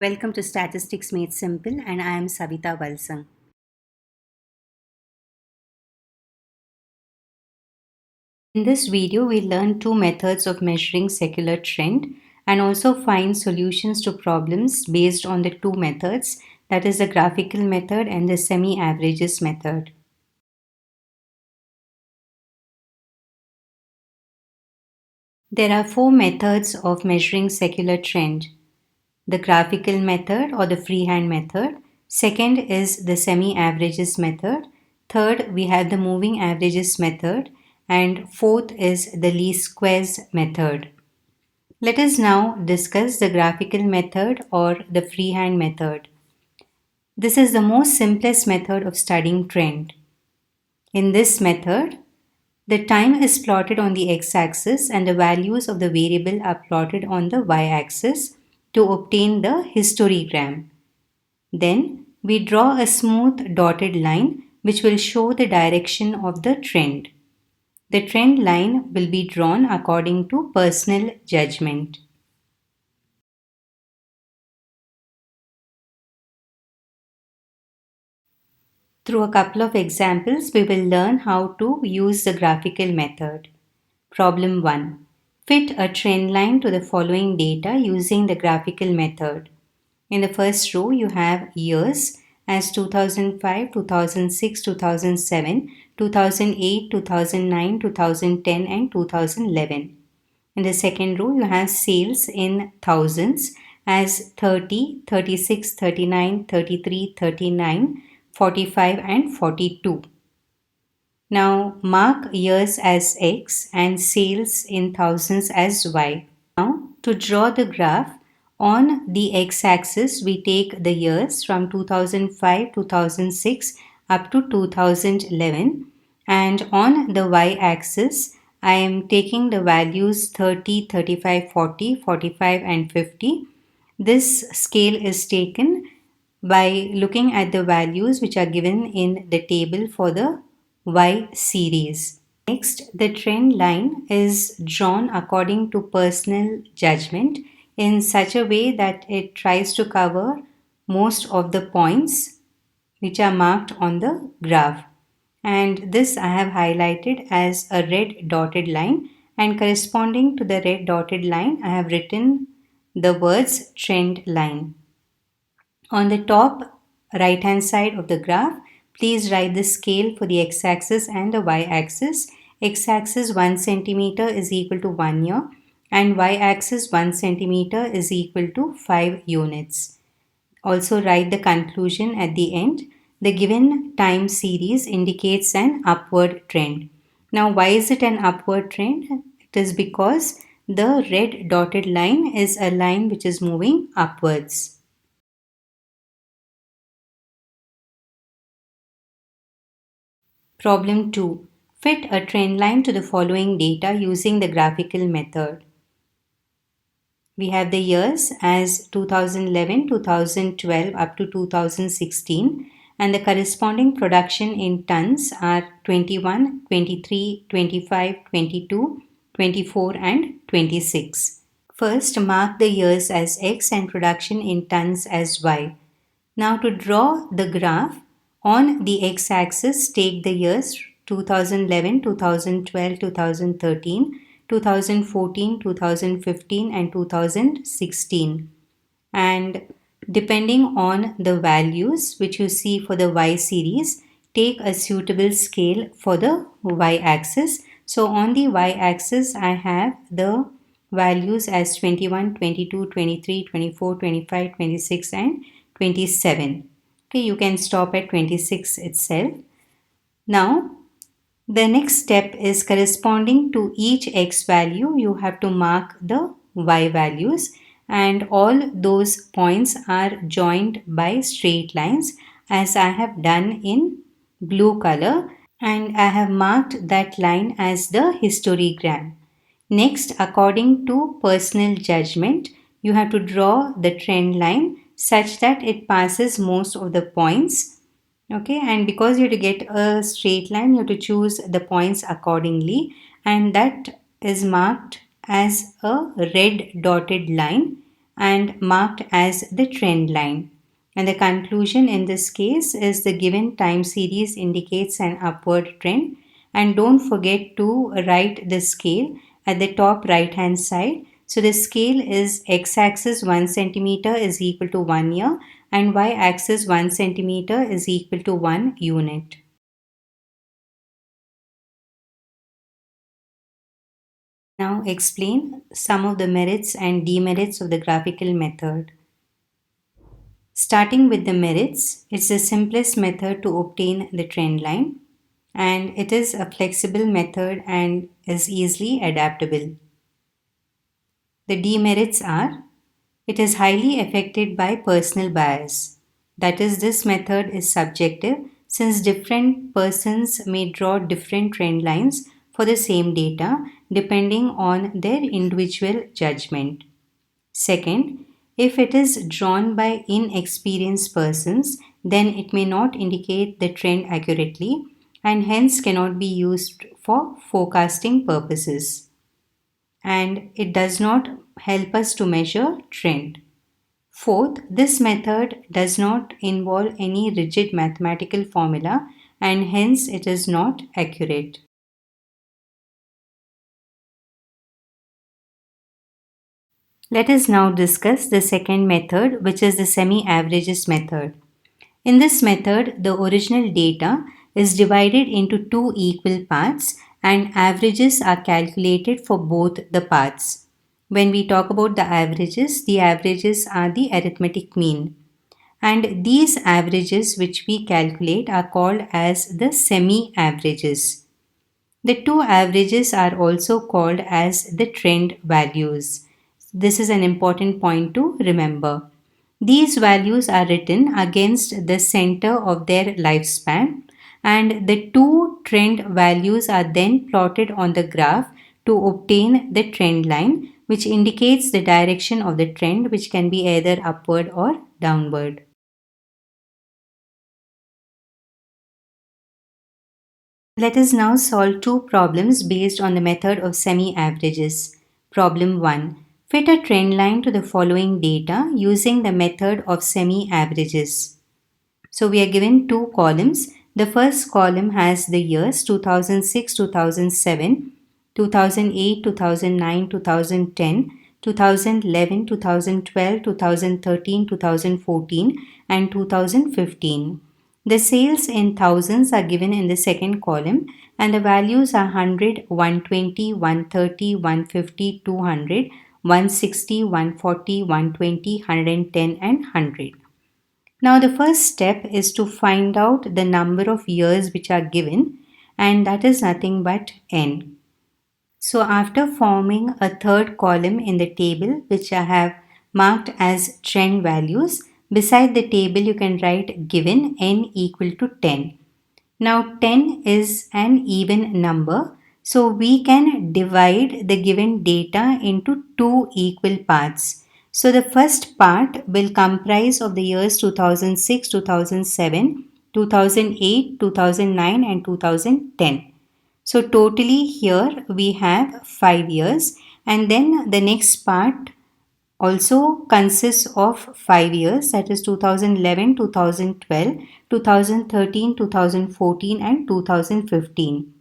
Welcome to Statistics Made Simple, and I am Savita Valsang. In this video, we learn two methods of measuring secular trend and also find solutions to problems based on the two methods, that is the graphical method and the semi-averages method. There are four methods of measuring secular trend: the graphical method or the freehand method. Second is the semi-averages method. Third, we have the moving averages method. And fourth is the least squares method. Let us now discuss the graphical method or the freehand method. This is the most simplest method of studying trend. In this method, the time is plotted on the x-axis and the values of the variable are plotted on the y-axis to obtain the histogram. Then we draw a smooth dotted line which will show the direction of the trend. The trend line will be drawn according to personal judgment. Through a couple of examples, we will learn how to use the graphical method. Problem 1. Fit a trend line to the following data using the graphical method. In the first row, you have years as 2005, 2006, 2007, 2008, 2009, 2010 and 2011. In the second row, you have sales in thousands as 30, 36, 39, 33, 39, 45 and 42. Now mark years as X and sales in thousands as Y. Now to draw the graph, on the x-axis we take the years from 2005 2006 up to 2011, and on the y-axis I am taking the values 30, 35, 40, 45 and 50. This scale is taken by looking at the values which are given in the table for the Y series. Next, the trend line is drawn according to personal judgment in such a way that it tries to cover most of the points which are marked on the graph. And this I have highlighted as a red dotted line, and corresponding to the red dotted line I have written the words trend line. On the top right hand side of the graph, please write the scale for the x-axis and the y-axis. X-axis 1 centimeter is equal to 1 year and y-axis 1 centimeter is equal to 5 units. Also write the conclusion at the end. The given time series indicates an upward trend. Now why is it an upward trend? It is because the red dotted line is a line which is moving upwards. Problem 2. Fit a trend line to the following data using the graphical method. We have the years as 2011, 2012 up to 2016, and the corresponding production in tons are 21, 23, 25, 22, 24 and 26. First, mark the years as X and production in tons as Y. Now to draw the graph, on the x-axis take the years 2011, 2012, 2013, 2014, 2015 and 2016. And depending on the values which you see for the Y series, take a suitable scale for the Y-axis. So on the Y-axis I have the values as 21, 22, 23, 24, 25, 26 and 27. Okay, you can stop at 26 itself. Now, the next step is corresponding to each x value, you have to mark the y values, and all those points are joined by straight lines as I have done in blue color, and I have marked that line as the histogram. Next, according to personal judgment, you have to draw the trend line such that it passes most of the points. Okay, and because you have to get a straight line, you have to choose the points accordingly, and that is marked as a red dotted line, and marked as the trend line. And the conclusion in this case is the given time series indicates an upward trend. And don't forget to write the scale at the top right hand side. So the scale is x-axis 1 centimeter is equal to 1 year and y-axis 1 centimeter is equal to 1 unit. Now explain some of the merits and demerits of the graphical method. Starting with the merits, it's the simplest method to obtain the trend line, and it is a flexible method and is easily adaptable. The demerits are: it is highly affected by personal bias. That is, this method is subjective since different persons may draw different trend lines for the same data depending on their individual judgment. Second, if it is drawn by inexperienced persons, then it may not indicate the trend accurately and hence cannot be used for forecasting purposes. And it does not help us to measure trend. Fourth, this method does not involve any rigid mathematical formula and hence it is not accurate. Let us now discuss the second method, which is the semi-averages method. In this method, the original data is divided into two equal parts and averages are calculated for both the parts. When we talk about the averages are the arithmetic mean. And these averages which we calculate are called as the semi-averages. The two averages are also called as the trend values. This is an important point to remember. These values are written against the center of their lifespan, and the two trend values are then plotted on the graph to obtain the trend line, which indicates the direction of the trend, which can be either upward or downward. Let us now solve two problems based on the method of semi-averages. Problem 1. Fit a trend line to the following data using the method of semi-averages. So we are given two columns. The first column has the years 2006, 2007, 2008, 2009, 2010, 2011, 2012, 2013, 2014 and 2015. The sales in thousands are given in the second column and the values are 100, 120, 130, 150, 200, 160, 140, 120, 110 and 100. Now the first step is to find out the number of years which are given, and that is nothing but n. So after forming a third column in the table which I have marked as trend values, beside the table you can write given n equal to 10. Now 10 is an even number, so we can divide the given data into two equal parts. So the first part will comprise of the years 2006, 2007, 2008, 2009 and 2010. So totally here we have 5 years, and then the next part also consists of 5 years, that is 2011, 2012, 2013, 2014 and 2015.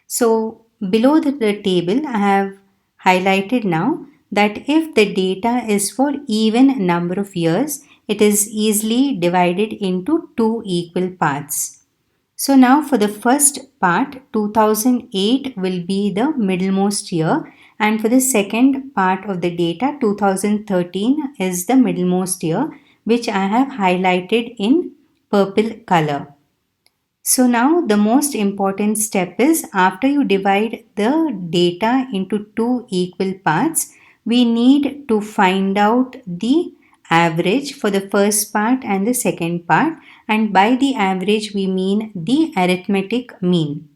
So below the table I have highlighted now that if the data is for even number of years, it is easily divided into two equal parts. So now for the first part, 2008 will be the middlemost year, and for the second part of the data, 2013 is the middlemost year, which I have highlighted in purple color. So now the most important step is, after you divide the data into two equal parts, we need to find out the average for the first part and the second part, and by the average we mean the arithmetic mean.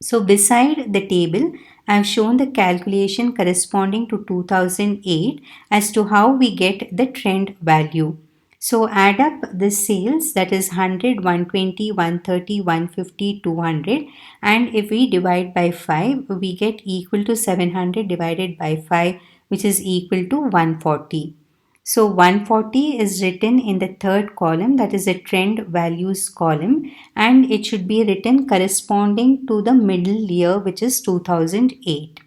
So beside the table, I have shown the calculation corresponding to 2008 as to how we get the trend value. So add up the sales, that is 100, 120, 130, 150, 200, and if we divide by 5, we get equal to 700 divided by 5, which is equal to 140. So 140 is written in the third column, that is the trend values column, and it should be written corresponding to the middle year, which is 2008.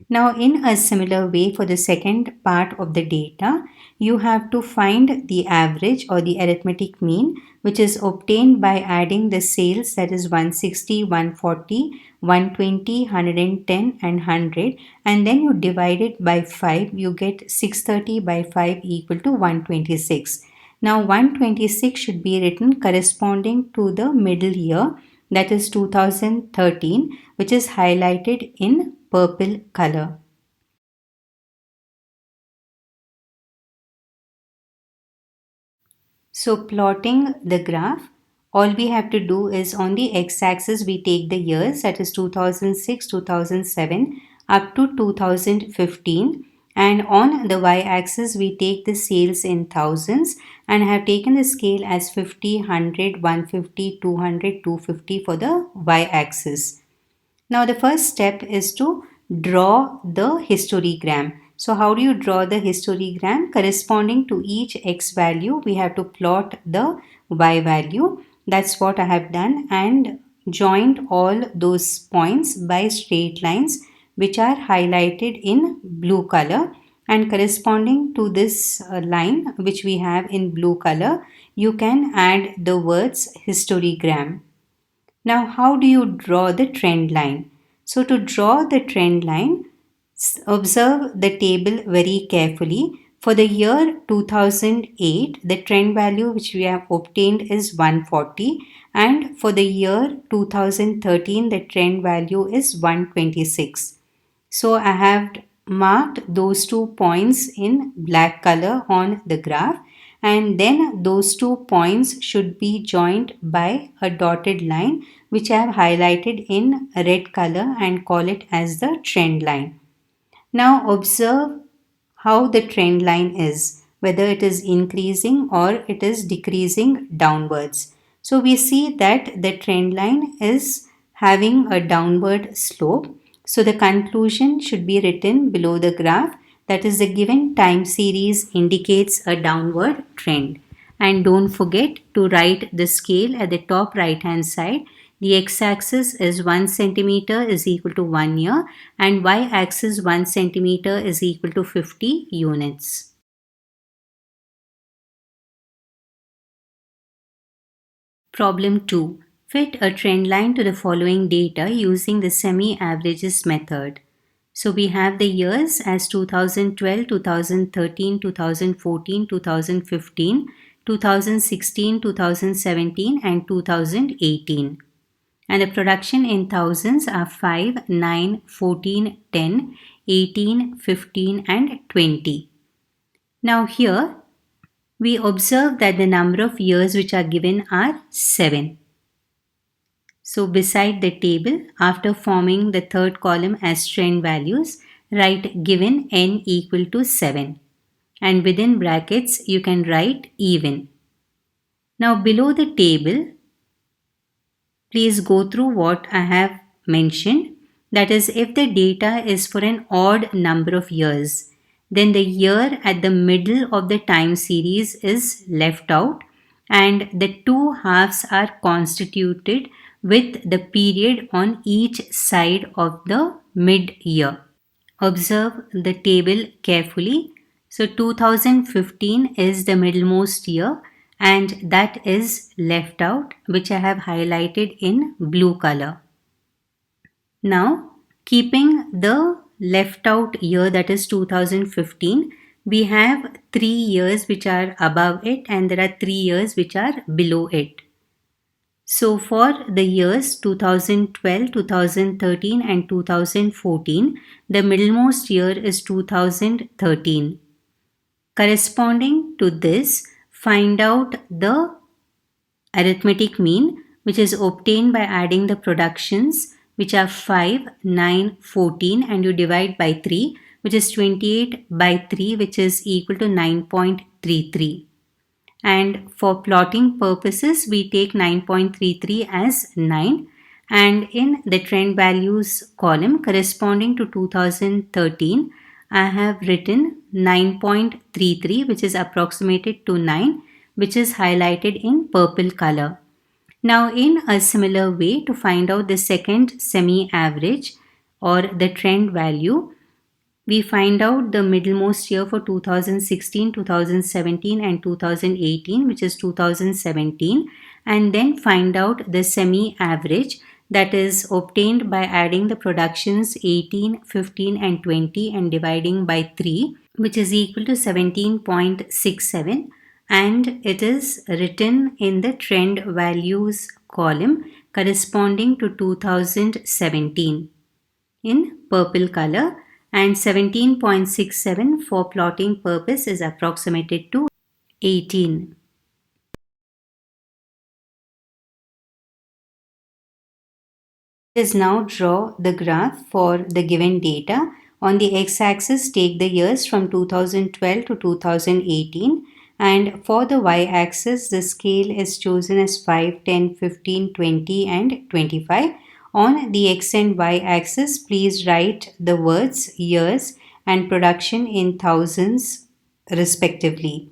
Now, in a similar way, for the second part of the data, you have to find the average or the arithmetic mean, which is obtained by adding the sales, that is 160, 140, 120, 110 and 100, and then you divide it by 5, you get 630 by 5 equal to 126. Now 126 should be written corresponding to the middle year, that is 2013, which is highlighted in purple color. So plotting the graph, all we have to do is on the x-axis we take the years, that is 2006, 2007 up to 2015, and on the y-axis we take the sales in thousands and have taken the scale as 50, 100, 150, 200, 250 for the y-axis. Now the first step is to draw the histogram. So how do you draw the histogram? Corresponding to each x value, we have to plot the y value. That's what I have done, and joined all those points by straight lines which are highlighted in blue color, and corresponding to this line which we have in blue color, you can add the words histogram. Now, how do you draw the trend line? So, to draw the trend line, observe the table very carefully. For the year 2008, the trend value which we have obtained is 140, and for the year 2013, the trend value is 126. So, I have marked those 2 points in black color on the graph, and then those 2 points should be joined by a dotted line which I have highlighted in red color and call it as the trend line. Now observe how the trend line is, whether it is increasing or it is decreasing downwards. So we see that the trend line is having a downward slope. So the conclusion should be written below the graph, that is the given time series indicates a downward trend. And don't forget to write the scale at the top right hand side. The x-axis is 1 centimeter is equal to 1 year, and y-axis 1 centimeter is equal to 50 units. Problem 2. Fit a trend line to the following data using the semi-averages method. So we have the years as 2012, 2013, 2014, 2015, 2016, 2017 and 2018. And the production in thousands are 5, 9, 14, 10, 18, 15 and 20. Now here we observe that the number of years which are given are 7. So beside the table, after forming the third column as trend values, write given n equal to 7. And within brackets you can write even. Now below the table, please go through what I have mentioned. That is, if the data is for an odd number of years, then the year at the middle of the time series is left out and the two halves are constituted with the period on each side of the mid-year. Observe the table carefully. So 2015 is the middlemost year and that is left out, which I have highlighted in blue color. Now, keeping the left out year, that is 2015, we have 3 years which are above it and there are 3 years which are below it. So for the years 2012, 2013 and 2014, the middlemost year is 2013. Corresponding to this, find out the arithmetic mean, which is obtained by adding the productions which are 5, 9, 14 and you divide by 3, which is 28 by 3, which is equal to 9.33. And for plotting purposes, we take 9.33 as 9, and in the trend values column corresponding to 2013, I have written 9.33, which is approximated to 9, which is highlighted in purple color. Now, in a similar way, to find out the second semi-average or the trend value, we find out the middlemost year for 2016, 2017 and 2018, which is 2017, and then find out the semi-average that is obtained by adding the productions 18, 15 and 20 and dividing by 3, which is equal to 17.67, and it is written in the trend values column corresponding to 2017 in purple color, and 17.67 for plotting purpose is approximated to 18. Let us now draw the graph for the given data. On the x-axis, take the years from 2012 to 2018, and for the y-axis, the scale is chosen as 5, 10, 15, 20 and 25. On the x and y axis, please write the words years and production in thousands respectively.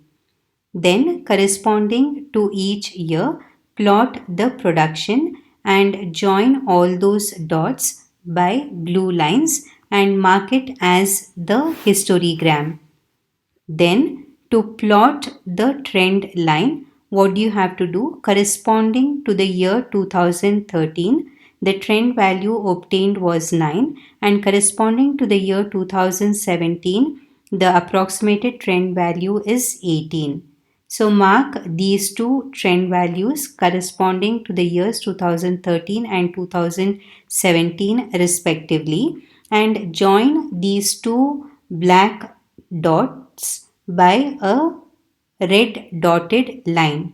Then, corresponding to each year, plot the production and join all those dots by blue lines and mark it as the histogram. Then, to plot the trend line, what do you have to do? Corresponding to the year 2013, the trend value obtained was 9, and corresponding to the year 2017, the approximated trend value is 18. So mark these two trend values corresponding to the years 2013 and 2017 respectively, and join these two black dots by a red dotted line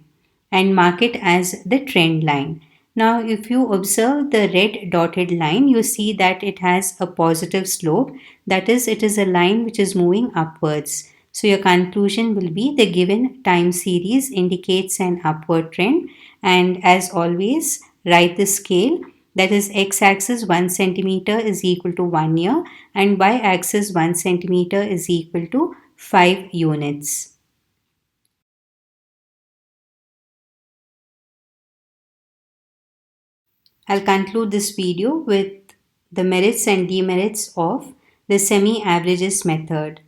and mark it as the trend line. Now, if you observe the red dotted line, you see that it has a positive slope. That is, it is a line which is moving upwards. So, your conclusion will be the given time series indicates an upward trend. And as always, write the scale. That is, x-axis 1 centimeter is equal to 1 year and y-axis 1 centimeter is equal to 5 units. I'll conclude this video with the merits and demerits of the semi-averages method.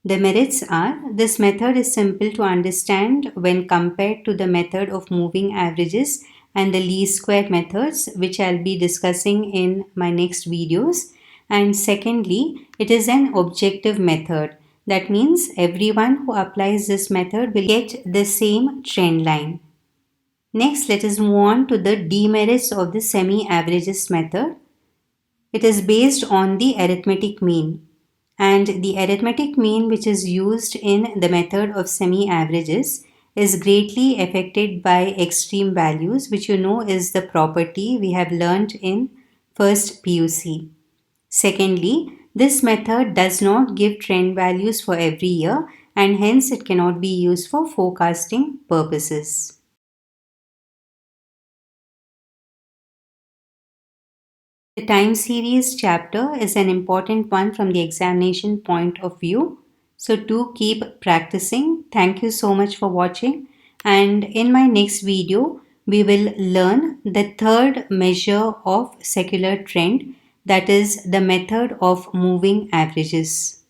The merits are, this method is simple to understand when compared to the method of moving averages and the least square methods, which I'll be discussing in my next videos. And secondly, it is an objective method. That means everyone who applies this method will get the same trend line. Next, let us move on to the demerits of the semi-averages method. It is based on the arithmetic mean, and the arithmetic mean which is used in the method of semi-averages is greatly affected by extreme values, which you know is the property we have learned in first PUC. Secondly, this method does not give trend values for every year, and hence it cannot be used for forecasting purposes. The time series chapter is an important one from the examination point of view. So do keep practicing. Thank you so much for watching. And in my next video, we will learn the third measure of secular trend, that is the method of moving averages.